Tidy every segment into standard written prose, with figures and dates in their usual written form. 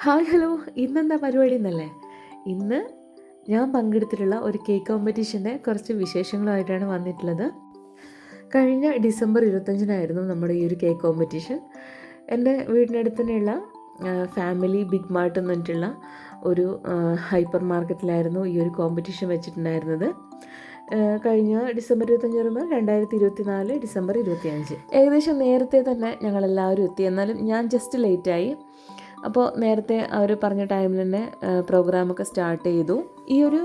Hi hello. ഇന്നെന്താ പരിപാടി എന്നല്ലേ? ഇന്ന് ഞാൻ പങ്കെടുത്തിട്ടുള്ള ഒരു കേക്ക് കോമ്പറ്റീഷൻ്റെ കുറച്ച് വിശേഷങ്ങളുമായിട്ടാണ് വന്നിട്ടുള്ളത്. കഴിഞ്ഞ ഡിസംബർ 25-നായിരുന്നു നമ്മുടെ ഈ ഒരു കേക്ക് കോമ്പറ്റീഷൻ. എൻ്റെ വീടിനടുത്ത് തന്നെയുള്ള ഫാമിലി ബിഗ് മാർട്ട് എന്ന് പറഞ്ഞിട്ടുള്ള ഒരു ഹൈപ്പർ മാർക്കറ്റിലായിരുന്നു ഈ ഒരു കോമ്പറ്റീഷൻ വെച്ചിട്ടുണ്ടായിരുന്നത്. കഴിഞ്ഞ ഡിസംബർ 25 വരുമ്പോൾ 2024 ഡിസംബർ 25. ഏകദേശം നേരത്തെ തന്നെ ഞങ്ങളെല്ലാവരും എത്തി. എന്നാലും ഞാൻ ജസ്റ്റ് ലേറ്റായി. അപ്പോൾ നേരത്തെ അവർ പറഞ്ഞ ടൈമിൽ തന്നെ പ്രോഗ്രാമൊക്കെ സ്റ്റാർട്ട് ചെയ്തു. ഈ ഒരു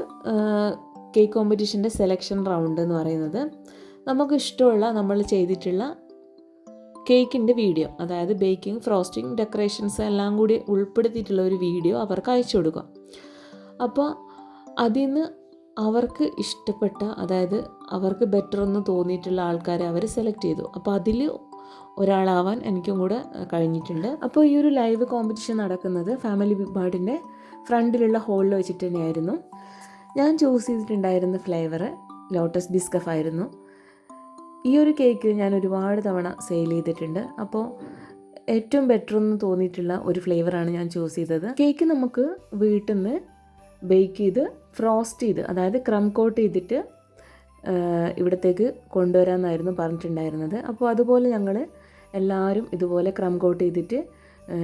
കേക്ക് കോമ്പറ്റീഷൻ്റെ സെലക്ഷൻ റൗണ്ട് എന്ന് പറയുന്നത് നമുക്ക് ഇഷ്ടമുള്ള നമ്മൾ ചെയ്തിട്ടുള്ള കേക്കിൻ്റെ വീഡിയോ, അതായത് ബേക്കിംഗ്, ഫ്രോസ്റ്റിംഗ്, ഡെക്കറേഷൻസ് എല്ലാം കൂടി ഉൾപ്പെടുത്തിയിട്ടുള്ള ഒരു വീഡിയോ അവർക്ക് അയച്ചു കൊടുക്കുക. അപ്പോൾ അതിൽ നിന്ന് അവർക്ക് ഇഷ്ടപ്പെട്ട, അതായത് അവർക്ക് ബെറ്റർ എന്ന് തോന്നിയിട്ടുള്ള ആൾക്കാരെ അവർ സെലക്ട് ചെയ്തു. അപ്പോൾ അതിൽ ഒരാളാവാൻ എനിക്കും കൂടെ കഴിഞ്ഞിട്ടുണ്ട്. അപ്പോൾ ഈ ഒരു ലൈവ് കോമ്പറ്റീഷൻ നടക്കുന്നത് ഫാമിലി ബിഗ് മാർട്ടിൻ്റെ ഫ്രണ്ടിലുള്ള ഹോളിൽ വെച്ചിട്ട് തന്നെയായിരുന്നു. ഞാൻ ചൂസ് ചെയ്തിട്ടുണ്ടായിരുന്ന ഫ്ലേവർ ലോട്ടസ് ബിസ്കഫ് ആയിരുന്നു. ഈ ഒരു കേക്ക് ഞാൻ ഒരുപാട് തവണ സെയിൽ ചെയ്തിട്ടുണ്ട്. അപ്പോൾ ഏറ്റവും ബെറ്റർ എന്ന് തോന്നിയിട്ടുള്ള ഒരു ഫ്ലേവറാണ് ഞാൻ ചൂസ് ചെയ്തത്. കേക്ക് നമുക്ക് വീട്ടിൽ നിന്ന് ബേക്ക് ചെയ്ത് ഫ്രോസ്റ്റ് ചെയ്ത്, അതായത് ക്രം കോട്ട് ചെയ്തിട്ട് ഇവിടത്തേക്ക് കൊണ്ടുവരാമെന്നായിരുന്നു പറഞ്ഞിട്ടുണ്ടായിരുന്നത്. അപ്പോൾ അതുപോലെ ഞങ്ങൾ എല്ലാവരും ഇതുപോലെ ക്രം കോട്ട് ചെയ്തിട്ട്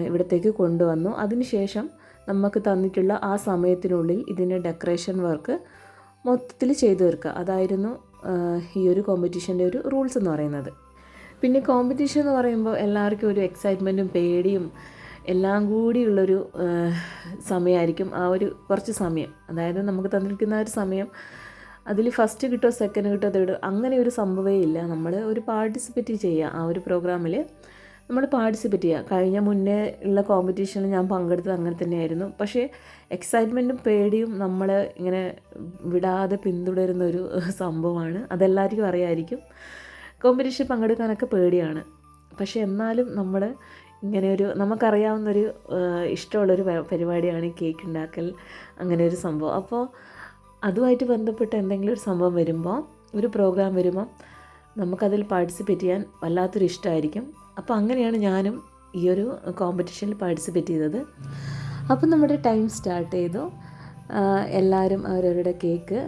ഇവിടത്തേക്ക് കൊണ്ടുവന്നു. അതിനുശേഷം നമുക്ക് തന്നിട്ടുള്ള ആ സമയത്തിനുള്ളിൽ ഇതിൻ്റെ ഡെക്കറേഷൻ വർക്ക് മൊത്തത്തിൽ ചെയ്തു തീർക്കുക. അതായിരുന്നു ഈ ഒരു കോമ്പറ്റീഷൻ്റെ ഒരു റൂൾസ് എന്ന് പറയുന്നത്. പിന്നെ കോമ്പറ്റീഷൻ എന്ന് പറയുമ്പോൾ എല്ലാവർക്കും ഒരു എക്സൈറ്റ്മെൻറ്റും പേടിയും എല്ലാം കൂടിയുള്ളൊരു സമയമായിരിക്കും ആ ഒരു കുറച്ച് സമയം. അതായത് നമുക്ക് തന്നിരിക്കുന്ന ഒരു സമയം, അതിൽ ഫസ്റ്റ് കിട്ടോ സെക്കൻഡ് കിട്ടോ തേർഡ് അങ്ങനെ ഒരു സംഭവമേ ഇല്ല. നമ്മൾ ഒരു പാർട്ടിസിപ്പേറ്റ് ചെയ്യുക, ആ ഒരു പ്രോഗ്രാമിൽ നമ്മൾ പാർട്ടിസിപ്പേറ്റ് ചെയ്യുക. കഴിഞ്ഞ മുന്നേ ഉള്ള കോമ്പറ്റീഷനിൽ ഞാൻ പങ്കെടുത്തത് അങ്ങനെ തന്നെയായിരുന്നു. പക്ഷേ എക്സൈറ്റ്മെൻറ്റും പേടിയും നമ്മൾ ഇങ്ങനെ വിടാതെ പിന്തുടരുന്ന ഒരു സംഭവമാണ്. അതെല്ലാവർക്കും അറിയാമായിരിക്കും. കോമ്പറ്റീഷൻ പങ്കെടുക്കാനൊക്കെ പേടിയാണ്. പക്ഷേ എന്നാലും നമ്മൾ ഇങ്ങനെയൊരു നമുക്കറിയാവുന്നൊരു ഇഷ്ടമുള്ളൊരു പരിപാടിയാണ് കേക്ക് ഉണ്ടാക്കൽ, അങ്ങനെ ഒരു സംഭവം. അപ്പോൾ അതുമായിട്ട് ബന്ധപ്പെട്ട എന്തെങ്കിലും ഒരു സംഭവം വരുമ്പോൾ, ഒരു പ്രോഗ്രാം വരുമ്പോൾ നമുക്കതിൽ പാർട്ടിസിപ്പേറ്റ് ചെയ്യാൻ വല്ലാത്തൊരു ഇഷ്ടമായിരിക്കും. അപ്പോൾ അങ്ങനെയാണ് ഞാനും ഈ ഒരു കോമ്പറ്റീഷനിൽ പാർട്ടിസിപ്പേറ്റ് ചെയ്തത്. അപ്പോൾ നമ്മുടെ ടൈം സ്റ്റാർട്ട് ചെയ്തു. എല്ലാവരും അവരവരുടെ കേക്ക്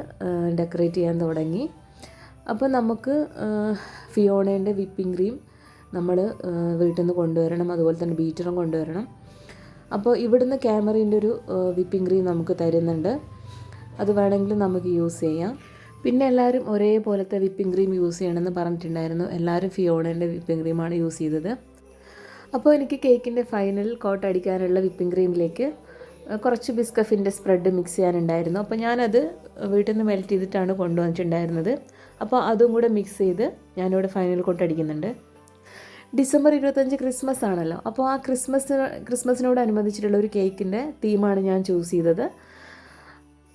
ഡെക്കറേറ്റ് ചെയ്യാൻ തുടങ്ങി. അപ്പോൾ നമുക്ക് ഫിയോണേൻ്റെ വിപ്പിംഗ് ക്രീം നമ്മൾ വീട്ടിൽ നിന്ന് കൊണ്ടുവരണം, അതുപോലെ തന്നെ ബീറ്ററും കൊണ്ടുവരണം. അപ്പോൾ ഇവിടുന്ന് ക്യാമറീൻ്റെ ഒരു വിപ്പിംഗ് ക്രീം നമുക്ക് തരുന്നുണ്ട്. അത് വേണമെങ്കിൽ നമുക്ക് യൂസ് ചെയ്യാം. പിന്നെ എല്ലാവരും ഒരേപോലത്തെ വിപ്പിംഗ് ക്രീം യൂസ് ചെയ്യണമെന്ന് പറഞ്ഞിട്ടുണ്ടായിരുന്നു. എല്ലാവരും ഫിയോണേൻ്റെ വിപ്പിംഗ് ക്രീമാണ് യൂസ് ചെയ്തത്. അപ്പോൾ എനിക്ക് കേക്കിൻ്റെ ഫൈനൽ കോട്ട് അടിക്കാനുള്ള വിപ്പിംഗ് ക്രീമിലേക്ക് കുറച്ച് ബിസ്കഫിൻ്റെ സ്പ്രെഡ് മിക്സ് ചെയ്യാനുണ്ടായിരുന്നു. അപ്പോൾ ഞാനത് വീട്ടിൽ നിന്ന് മെൽറ്റ് ചെയ്തിട്ടാണ് കൊണ്ടുവന്നിട്ടുണ്ടായിരുന്നത്. അപ്പോൾ അതും കൂടെ മിക്സ് ചെയ്ത് ഞാനിവിടെ ഫൈനൽ കോട്ട് അടിക്കുന്നുണ്ട്. ഡിസംബർ 25 ക്രിസ്മസ് ആണല്ലോ. അപ്പോൾ ആ ക്രിസ്മസിനോടനുബന്ധിച്ചിട്ടുള്ള ഒരു കേക്കിൻ്റെ തീമാണ് ഞാൻ ചൂസ് ചെയ്തത്.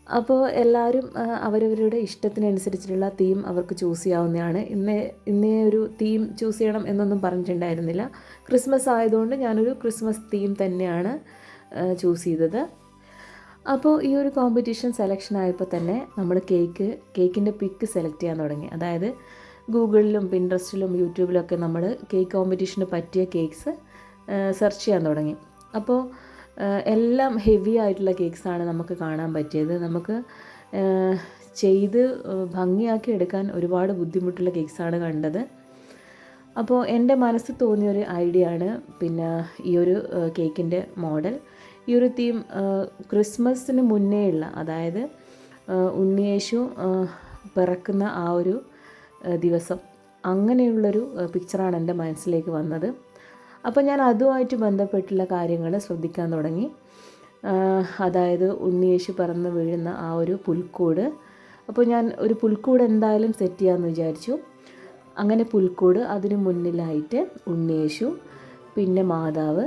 അപ്പോൾ എല്ലാവരും അവരവരുടെ ഇഷ്ടത്തിനനുസരിച്ചിട്ടുള്ള തീം അവർക്ക് ചൂസ് ചെയ്യാവുന്നതാണ്. ഇന്നേ ഒരു തീം ചൂസ് ചെയ്യണം എന്നൊന്നും പറഞ്ഞിട്ടുണ്ടായിരുന്നില്ല. ക്രിസ്മസ് ആയതുകൊണ്ട് ഞാനൊരു ക്രിസ്മസ് തീം തന്നെയാണ് ചൂസ് ചെയ്തത്. അപ്പോൾ ഈ ഒരു കോമ്പറ്റീഷൻ സെലക്ഷൻ ആയപ്പോൾ തന്നെ നമ്മൾ കേക്കിൻ്റെ പിക്ക് സെലക്ട് ചെയ്യാൻ തുടങ്ങി. അതായത് ഗൂഗിളിലും പിൻട്രസ്റ്റിലും യൂട്യൂബിലൊക്കെ നമ്മൾ കേക്ക് കോമ്പറ്റീഷന് പറ്റിയ കേക്ക്സ് സെർച്ച് ചെയ്യാൻ തുടങ്ങി. അപ്പോൾ എല്ലാം ഹെവി ആയിട്ടുള്ള കേക്ക്സാണ് നമുക്ക് കാണാൻ പറ്റിയത്. നമുക്ക് ചെയ്ത് ഭംഗിയാക്കി എടുക്കാൻ ഒരുപാട് ബുദ്ധിമുട്ടുള്ള കേക്ക്സാണ് കണ്ടത്. അപ്പോൾ എൻ്റെ മനസ്സിൽ തോന്നിയൊരു ഐഡിയ ആണ് പിന്നെ ഈ ഒരു കേക്കിൻ്റെ മോഡൽ. ഈ ഒരു തീം ക്രിസ്മസിന് മുന്നേ ഉള്ള, അതായത് ഉണ്ണിയേശു പിറക്കുന്ന ആ ഒരു ദിവസം, അങ്ങനെയുള്ളൊരു പിക്ചറാണ് എൻ്റെ മനസ്സിലേക്ക് വന്നത്. അപ്പോൾ ഞാൻ അതുമായിട്ട് ബന്ധപ്പെട്ടുള്ള കാര്യങ്ങൾ ശ്രദ്ധിക്കാൻ തുടങ്ങി. അതായത് ഉണ്ണിയേശു പറന്ന് വീഴുന്ന ആ ഒരു പുൽക്കൂട്. അപ്പോൾ ഞാൻ ഒരു പുൽക്കൂട് എന്തായാലും സെറ്റ് ചെയ്യാമെന്ന് വിചാരിച്ചു. അങ്ങനെ പുൽക്കൂട്, അതിന് മുന്നിലായിട്ട് ഉണ്ണിയേശു, പിന്നെ മാതാവ്,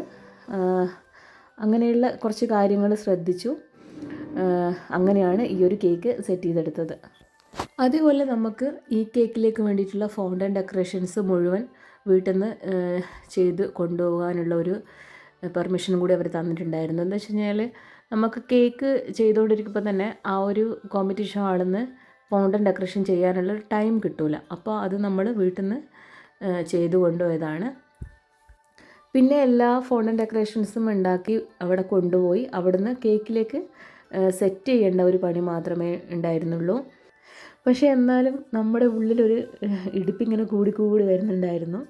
അങ്ങനെയുള്ള കുറച്ച് കാര്യങ്ങൾ ശ്രദ്ധിച്ചു. അങ്ങനെയാണ് ഈ ഒരു കേക്ക് സെറ്റ് ചെയ്തെടുത്തത്. അതുപോലെ നമുക്ക് ഈ കേക്കിലേക്ക് വേണ്ടിയിട്ടുള്ള ഫൗണ്ടൻ ഡെക്കറേഷൻസ് മുഴുവൻ വീട്ടിൽ നിന്ന് ചെയ്ത് കൊണ്ടുപോകാനുള്ള ഒരു പെർമിഷനും കൂടി അവർ തന്നിട്ടുണ്ടായിരുന്നു. എന്താ വെച്ച് കഴിഞ്ഞാൽ നമുക്ക് കേക്ക് ചെയ്തുകൊണ്ടിരിക്കുമ്പോൾ തന്നെ ആ ഒരു കോമ്പറ്റീഷൻ ഹാളിൽ നിന്ന് ഫൗണ്ടൻ ഡെക്കറേഷൻ ചെയ്യാനുള്ള ടൈം കിട്ടില്ല. അപ്പോൾ അത് നമ്മൾ വീട്ടിൽ നിന്ന് ചെയ്തു കൊണ്ടുപോയതാണ്. പിന്നെ എല്ലാ ഫോണ്ടും ഡെക്കറേഷൻസും ഉണ്ടാക്കി അവിടെ കൊണ്ടുപോയി അവിടുന്ന് കേക്കിലേക്ക് സെറ്റ് ചെയ്യേണ്ട ഒരു പണി മാത്രമേ ഉണ്ടായിരുന്നുള്ളൂ. പക്ഷേ എന്നാലും നമ്മുടെ ഉള്ളിലൊരു ഇടിപ്പിങ്ങനെ കൂടി കൂടി വരുന്നുണ്ടായിരുന്നു.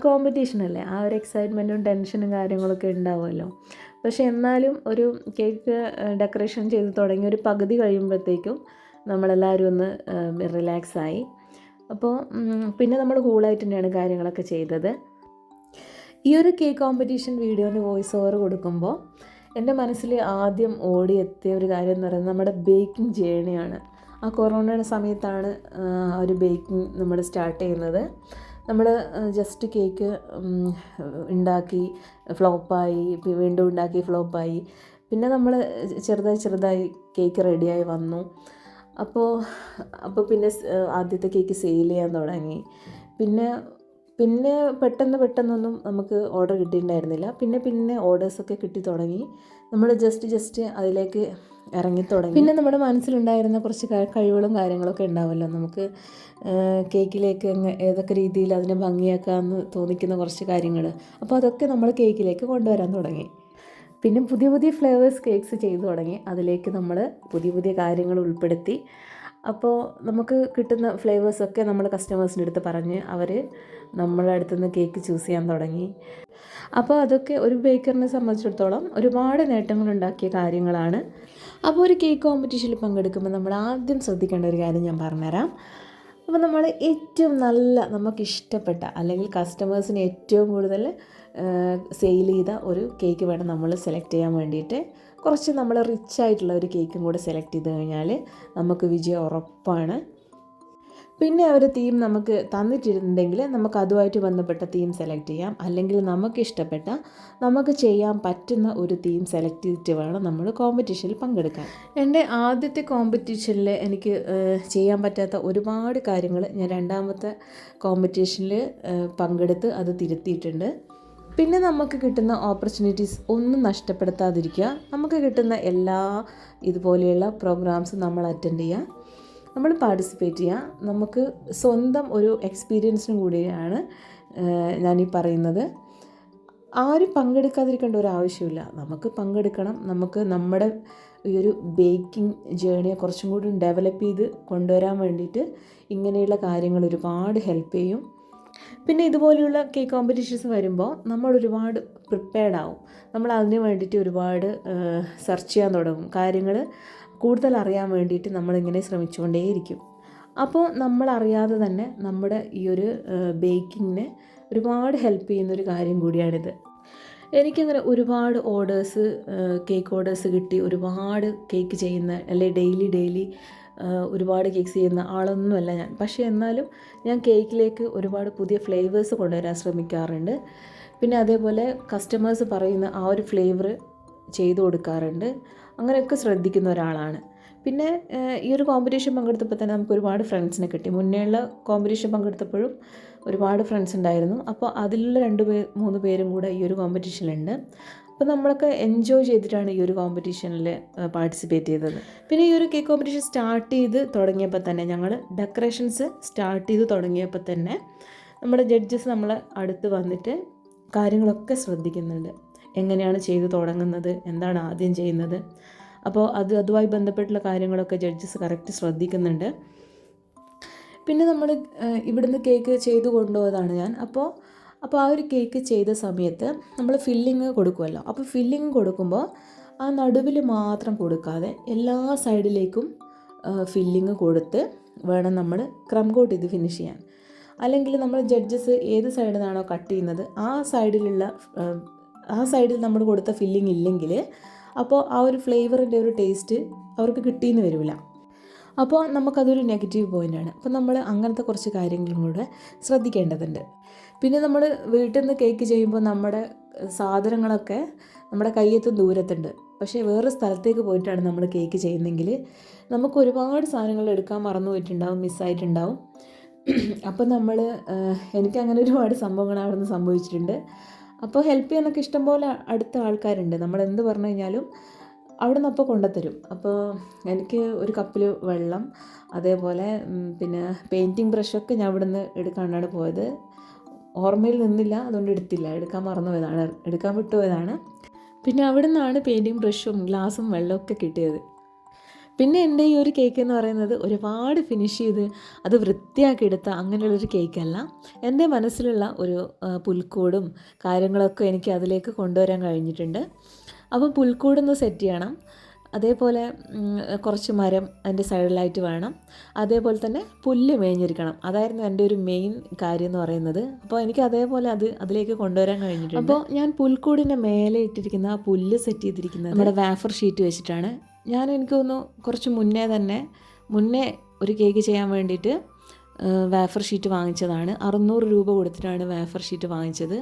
കോമ്പറ്റീഷനല്ലേ, ആ ഒരു എക്സൈറ്റ്മെൻറ്റും ടെൻഷനും കാര്യങ്ങളൊക്കെ ഉണ്ടാവുമല്ലോ. പക്ഷേ എന്നാലും ഒരു കേക്ക് ഡെക്കറേഷൻ ചെയ്ത് തുടങ്ങി ഒരു പകുതി കഴിയുമ്പോഴത്തേക്കും നമ്മളെല്ലാവരും ഒന്ന് റിലാക്സായി. അപ്പോൾ പിന്നെ നമ്മൾ കൂളായിട്ട് തന്നെയാണ് കാര്യങ്ങളൊക്കെ ചെയ്തത്. ഈ ഒരു കേക്ക് കോമ്പറ്റീഷൻ വീഡിയോന് വോയിസ് ഓവർ കൊടുക്കുമ്പോൾ എൻ്റെ മനസ്സിൽ ആദ്യം ഓടിയെത്തിയ ഒരു കാര്യം എന്ന് പറയുന്നത് നമ്മുടെ ബേക്കിംഗ് ജേണിയാണ്. ആ കൊറോണയുടെ സമയത്താണ് ഒരു ബേക്കിംഗ് നമ്മൾ സ്റ്റാർട്ട് ചെയ്യുന്നത്. നമ്മൾ ജസ്റ്റ് കേക്ക് ഉണ്ടാക്കി ഫ്ലോപ്പായി, വീണ്ടും ഉണ്ടാക്കി ഫ്ലോപ്പായി, പിന്നെ നമ്മൾ ചെറുതായി കേക്ക് റെഡിയായി വന്നു. അപ്പോൾ പിന്നെ ആദ്യത്തെ കേക്ക് സെയിൽ ചെയ്യാൻ തുടങ്ങി. പിന്നെ പെട്ടെന്നൊന്നും നമുക്ക് ഓർഡർ കിട്ടിയിട്ടുണ്ടായിരുന്നില്ല. പിന്നെ ഓർഡേഴ്സൊക്കെ കിട്ടി തുടങ്ങി. നമ്മൾ ജസ്റ്റ് അതിലേക്ക് ഇറങ്ങി തുടങ്ങി. പിന്നെ നമ്മുടെ മനസ്സിലുണ്ടായിരുന്ന കുറച്ച് കഴിവുകളും കാര്യങ്ങളൊക്കെ ഉണ്ടാവുമല്ലോ നമുക്ക് കേക്കിലേക്ക് ഏതൊക്കെ രീതിയിൽ അതിനെ ഭംഗിയാക്കാമെന്ന് തോന്നിക്കുന്ന കുറച്ച് കാര്യങ്ങൾ. അപ്പോൾ അതൊക്കെ നമ്മൾ കേക്കിലേക്ക് കൊണ്ടുവരാൻ തുടങ്ങി. പിന്നെ പുതിയ ഫ്ലേവേഴ്സ് കേക്ക്സ് ചെയ്തു തുടങ്ങി. അതിലേക്ക് നമ്മൾ പുതിയ കാര്യങ്ങൾ ഉൾപ്പെടുത്തി. അപ്പോൾ നമുക്ക് കിട്ടുന്ന ഫ്ലേവേഴ്സൊക്കെ നമ്മൾ കസ്റ്റമേഴ്സിൻ്റെ അടുത്ത് പറഞ്ഞ് അവർ നമ്മളെ അടുത്തുനിന്ന് കേക്ക് ചൂസ് ചെയ്യാൻ തുടങ്ങി. അപ്പോൾ അതൊക്കെ ഒരു ബേക്കറിനെ സംബന്ധിച്ചിടത്തോളം ഒരുപാട് നേട്ടങ്ങളുണ്ടാക്കിയ കാര്യങ്ങളാണ്. അപ്പോൾ ഒരു കേക്ക് കോമ്പറ്റീഷനിൽ പങ്കെടുക്കുമ്പോൾ നമ്മൾ ആദ്യം ശ്രദ്ധിക്കേണ്ട ഒരു കാര്യം ഞാൻ പറഞ്ഞുതരാം. അപ്പോൾ നമ്മൾ ഏറ്റവും നല്ല നമുക്കിഷ്ടപ്പെട്ട അല്ലെങ്കിൽ കസ്റ്റമേഴ്സിന് ഏറ്റവും കൂടുതൽ സെയിൽ ചെയ്ത ഒരു കേക്ക് വേണം നമ്മൾ സെലക്ട് ചെയ്യാൻ വേണ്ടിയിട്ട്. കുറച്ച് നമ്മൾ റിച്ച് ആയിട്ടുള്ള ഒരു കേക്കും കൂടെ സെലക്ട് ചെയ്ത് കഴിഞ്ഞാൽ നമുക്ക് വിജയം ഉറപ്പാണ്. പിന്നെ ഒരു തീം നമുക്ക് തന്നിട്ടുണ്ടെങ്കിൽ നമുക്ക് അതുമായിട്ട് ബന്ധപ്പെട്ട തീം സെലക്ട് ചെയ്യാം. അല്ലെങ്കിൽ നമുക്കിഷ്ടപ്പെട്ട നമുക്ക് ചെയ്യാൻ പറ്റുന്ന ഒരു തീം സെലക്ട് ചെയ്തിട്ട് വേണം നമ്മൾ കോമ്പറ്റീഷനിൽ പങ്കെടുക്കാൻ. എൻ്റെ ആദ്യത്തെ കോമ്പറ്റീഷനിൽ എനിക്ക് ചെയ്യാൻ പറ്റാത്ത ഒരുപാട് കാര്യങ്ങൾ ഞാൻ രണ്ടാമത്തെ കോമ്പറ്റീഷനിൽ പങ്കെടുത്ത് അത് തിരുത്തിയിട്ടുണ്ട്. പിന്നെ നമുക്ക് കിട്ടുന്ന ഓപ്പർച്യൂണിറ്റീസ് ഒന്നും നഷ്ടപ്പെടുത്താതിരിക്കുക. നമുക്ക് കിട്ടുന്ന എല്ലാ ഇതുപോലെയുള്ള പ്രോഗ്രാംസും നമ്മൾ അറ്റൻഡ് ചെയ്യുക, നമ്മൾ പാർട്ടിസിപ്പേറ്റ് ചെയ്യുക. നമുക്ക് സ്വന്തം ഒരു എക്സ്പീരിയൻസിനും കൂടിയാണ് ഞാനീ പറയുന്നത്. ആരും പങ്കെടുക്കാതിരിക്കേണ്ട ഒരു ആവശ്യമില്ല. നമുക്ക് പങ്കെടുക്കണം. നമുക്ക് നമ്മുടെ ഈ ഒരു ബേക്കിംഗ് ജേണിയെ കുറച്ചും കൂടി ഡെവലപ്പ് ചെയ്ത് കൊണ്ടുവരാൻ വേണ്ടിയിട്ട് ഇങ്ങനെയുള്ള കാര്യങ്ങൾ ഒരുപാട് ഹെൽപ്പ് ചെയ്യും. പിന്നെ ഇതുപോലെയുള്ള കേക്ക് കോമ്പറ്റീഷൻസ് വരുമ്പോൾ നമ്മൾ ഒരുപാട് പ്രിപ്പയർഡ് ആവും. നമ്മൾ അതിന് വേണ്ടിയിട്ട് ഒരുപാട് സെർച്ച് ചെയ്യാൻ തുടങ്ങും. കാര്യങ്ങൾ കൂടുതൽ അറിയാൻ വേണ്ടിയിട്ട് നമ്മളിങ്ങനെ ശ്രമിച്ചുകൊണ്ടേയിരിക്കും. അപ്പോൾ നമ്മളറിയാതെ തന്നെ നമ്മുടെ ഈ ഒരു ബേക്കിങ്ങിനെ ഒരുപാട് ഹെൽപ്പ് ചെയ്യുന്നൊരു കാര്യം കൂടിയാണിത്. എനിക്കങ്ങനെ ഒരുപാട് കേക്ക് ഓർഡേഴ്സ് കിട്ടി ഒരുപാട് കേക്ക് ചെയ്യുന്ന അല്ലെങ്കിൽ ഡെയിലി ഒരുപാട് കേക്ക്സ് ചെയ്യുന്ന ആളൊന്നുമല്ല ഞാൻ. പക്ഷേ എന്നാലും ഞാൻ കേക്കിലേക്ക് ഒരുപാട് പുതിയ ഫ്ലേവേഴ്സ് കൊണ്ടുവരാൻ ശ്രമിക്കാറുണ്ട്. പിന്നെ അതേപോലെ കസ്റ്റമേഴ്സ് പറയുന്ന ആ ഒരു ഫ്ലേവർ ചെയ്തു കൊടുക്കാറുണ്ട്. അങ്ങനെയൊക്കെ ശ്രദ്ധിക്കുന്ന ഒരാളാണ്. പിന്നെ ഈ ഒരു കോമ്പറ്റീഷൻ പങ്കെടുത്തപ്പോൾ തന്നെ നമുക്ക് ഒരുപാട് ഫ്രണ്ട്സിനെ കിട്ടി. മുന്നേയുള്ള കോമ്പറ്റീഷൻ പങ്കെടുത്തപ്പോഴും ഒരുപാട് ഫ്രണ്ട്സ് ഉണ്ടായിരുന്നു. അപ്പോൾ അതിലുള്ള 2-3 പേരും കൂടെ ഈ ഒരു കോമ്പറ്റീഷനിലുണ്ട്. അപ്പോൾ നമ്മളൊക്കെ എൻജോയ് ചെയ്തിട്ടാണ് ഈ ഒരു കോമ്പറ്റീഷനിൽ പാർട്ടിസിപ്പേറ്റ് ചെയ്തത്. പിന്നെ ഈ ഒരു കേക്ക് കോമ്പറ്റീഷൻ സ്റ്റാർട്ട് ചെയ്ത് തുടങ്ങിയപ്പോൾ തന്നെ ഞങ്ങൾ ഡെക്കറേഷൻസ് സ്റ്റാർട്ട് ചെയ്ത് തുടങ്ങിയപ്പോൾ തന്നെ നമ്മുടെ ജഡ്ജസ് നമ്മളെ അടുത്ത് വന്നിട്ട് കാര്യങ്ങളൊക്കെ ശ്രദ്ധിക്കുന്നുണ്ട്. എങ്ങനെയാണ് ചെയ്ത് തുടങ്ങുന്നത്, എന്താണ് ആദ്യം ചെയ്യുന്നത്. അപ്പോൾ അതുമായി ബന്ധപ്പെട്ടുള്ള കാര്യങ്ങളൊക്കെ ജഡ്ജസ് കറക്റ്റ് ശ്രദ്ധിക്കുന്നുണ്ട്. പിന്നെ നമ്മൾ ഇവിടുന്ന് കേക്ക് ചെയ്ത് കൊണ്ടുപോയതാണ് ഞാൻ. അപ്പോൾ ആ ഒരു കേക്ക് ചെയ്ത സമയത്ത് നമ്മൾ ഫില്ലിങ് കൊടുക്കുമല്ലോ. അപ്പോൾ ഫില്ലിങ് കൊടുക്കുമ്പോൾ ആ നടുവിൽ മാത്രം കൊടുക്കാതെ എല്ലാ സൈഡിലേക്കും ഫില്ലിങ് കൊടുത്ത് വേണം നമ്മൾ ക്രം കോട്ട് ചെയ്ത് ഫിനിഷ് ചെയ്യാൻ. അല്ലെങ്കിൽ നമ്മൾ ജഡ്ജസ് ഏത് സൈഡിൽ നിന്നാണോ കട്ട് ചെയ്യുന്നത് ആ സൈഡിൽ നമ്മൾ കൊടുത്ത ഫില്ലിങ് ഇല്ലെങ്കിൽ അപ്പോൾ ആ ഒരു ഫ്ലേവറിൻ്റെ ഒരു ടേസ്റ്റ് അവർക്ക് കിട്ടിയെന്ന് വരില്ല. അപ്പോൾ നമുക്കതൊരു നെഗറ്റീവ് പോയിൻ്റാണ്. അപ്പോൾ നമ്മൾ അങ്ങനത്തെ കുറച്ച് കാര്യങ്ങളും കൂടെ ശ്രദ്ധിക്കേണ്ടതുണ്ട്. പിന്നെ നമ്മൾ വീട്ടിൽ നിന്ന് കേക്ക് ചെയ്യുമ്പോൾ നമ്മുടെ സാധനങ്ങളൊക്കെ നമ്മുടെ കയ്യെത്തും ദൂരത്തുണ്ട്. പക്ഷേ വേറെ സ്ഥലത്തേക്ക് പോയിട്ടാണ് നമ്മൾ കേക്ക് ചെയ്യുന്നതെങ്കിൽ നമുക്ക് ഒരുപാട് സാധനങ്ങൾ എടുക്കാൻ മറന്നു പോയിട്ടുണ്ടാവും, മിസ്സായിട്ടുണ്ടാവും. അപ്പോൾ എനിക്കങ്ങനെ ഒരുപാട് സംഭവങ്ങൾ അവിടെ നിന്ന് സംഭവിച്ചിട്ടുണ്ട്. അപ്പോൾ ഹെൽപ്പ് ചെയ്യാനൊക്കെ ഇഷ്ടംപോലെ അടുത്ത ആൾക്കാരുണ്ട്. നമ്മൾ എന്ത് പറഞ്ഞു കഴിഞ്ഞാലും അവിടെ നിന്ന് അപ്പോൾ കൊണ്ടുത്തരും. അപ്പോൾ എനിക്ക് ഒരു കപ്പിൽ വെള്ളം, അതേപോലെ പിന്നെ പെയിൻറ്റിങ് ബ്രഷൊക്കെ ഞാൻ ഇവിടെ നിന്ന് എടുക്കാനാണ് പോയത്. ഓർമ്മയിൽ നിന്നില്ല, അതുകൊണ്ട് എടുത്തില്ല, എടുക്കാൻ മറന്നുപോയതാണ്, എടുക്കാൻ വിട്ടുപോയതാണ്. പിന്നെ അവിടെ നിന്നാണ് പെയിൻറ്റിങ് ബ്രഷും ഗ്ലാസും വെള്ളമൊക്കെ കിട്ടിയത്. പിന്നെ എൻ്റെ ഈ ഒരു കേക്ക് എന്ന് പറയുന്നത് ഒരുപാട് ഫിനിഷ് ചെയ്ത് അത് വൃത്തിയാക്കി എടുത്ത അങ്ങനെയുള്ളൊരു കേക്കല്ല. എൻ്റെ മനസ്സിലുള്ള ഒരു പുൽക്കൂടും കാര്യങ്ങളൊക്കെ എനിക്ക് അതിലേക്ക് കൊണ്ടുവരാൻ കഴിഞ്ഞിട്ടുണ്ട്. അപ്പം പുൽക്കൂടൊന്ന് സെറ്റ് ചെയ്യണം, അതേപോലെ കുറച്ച് മരം അതിൻ്റെ സൈഡിലായിട്ട് വേണം, അതേപോലെ തന്നെ പുല്ല് മേഞ്ഞിരിക്കണം. അതായിരുന്നു എൻ്റെ ഒരു മെയിൻ കാര്യം എന്ന് പറയുന്നത്. അപ്പോൾ എനിക്ക് അതേപോലെ അതിലേക്ക് കൊണ്ടുവരാൻ കഴിഞ്ഞിട്ടുണ്ട്. അപ്പോൾ ഞാൻ പുൽക്കൂടിൻ്റെ മേലെ ഇട്ടിരിക്കുന്ന ആ പുല്ല് സെറ്റ് ചെയ്തിരിക്കുന്നത് നമ്മുടെ വാഫർ ഷീറ്റ് വെച്ചിട്ടാണ്. എനിക്ക് തോന്നുന്നു കുറച്ച് മുന്നേ ഒരു കേക്ക് ചെയ്യാൻ വേണ്ടിയിട്ട് വാഫർ ഷീറ്റ് വാങ്ങിച്ചതാണ്. 600 രൂപ കൊടുത്തിട്ടാണ് വാഫർ ഷീറ്റ് വാങ്ങിച്ചത്.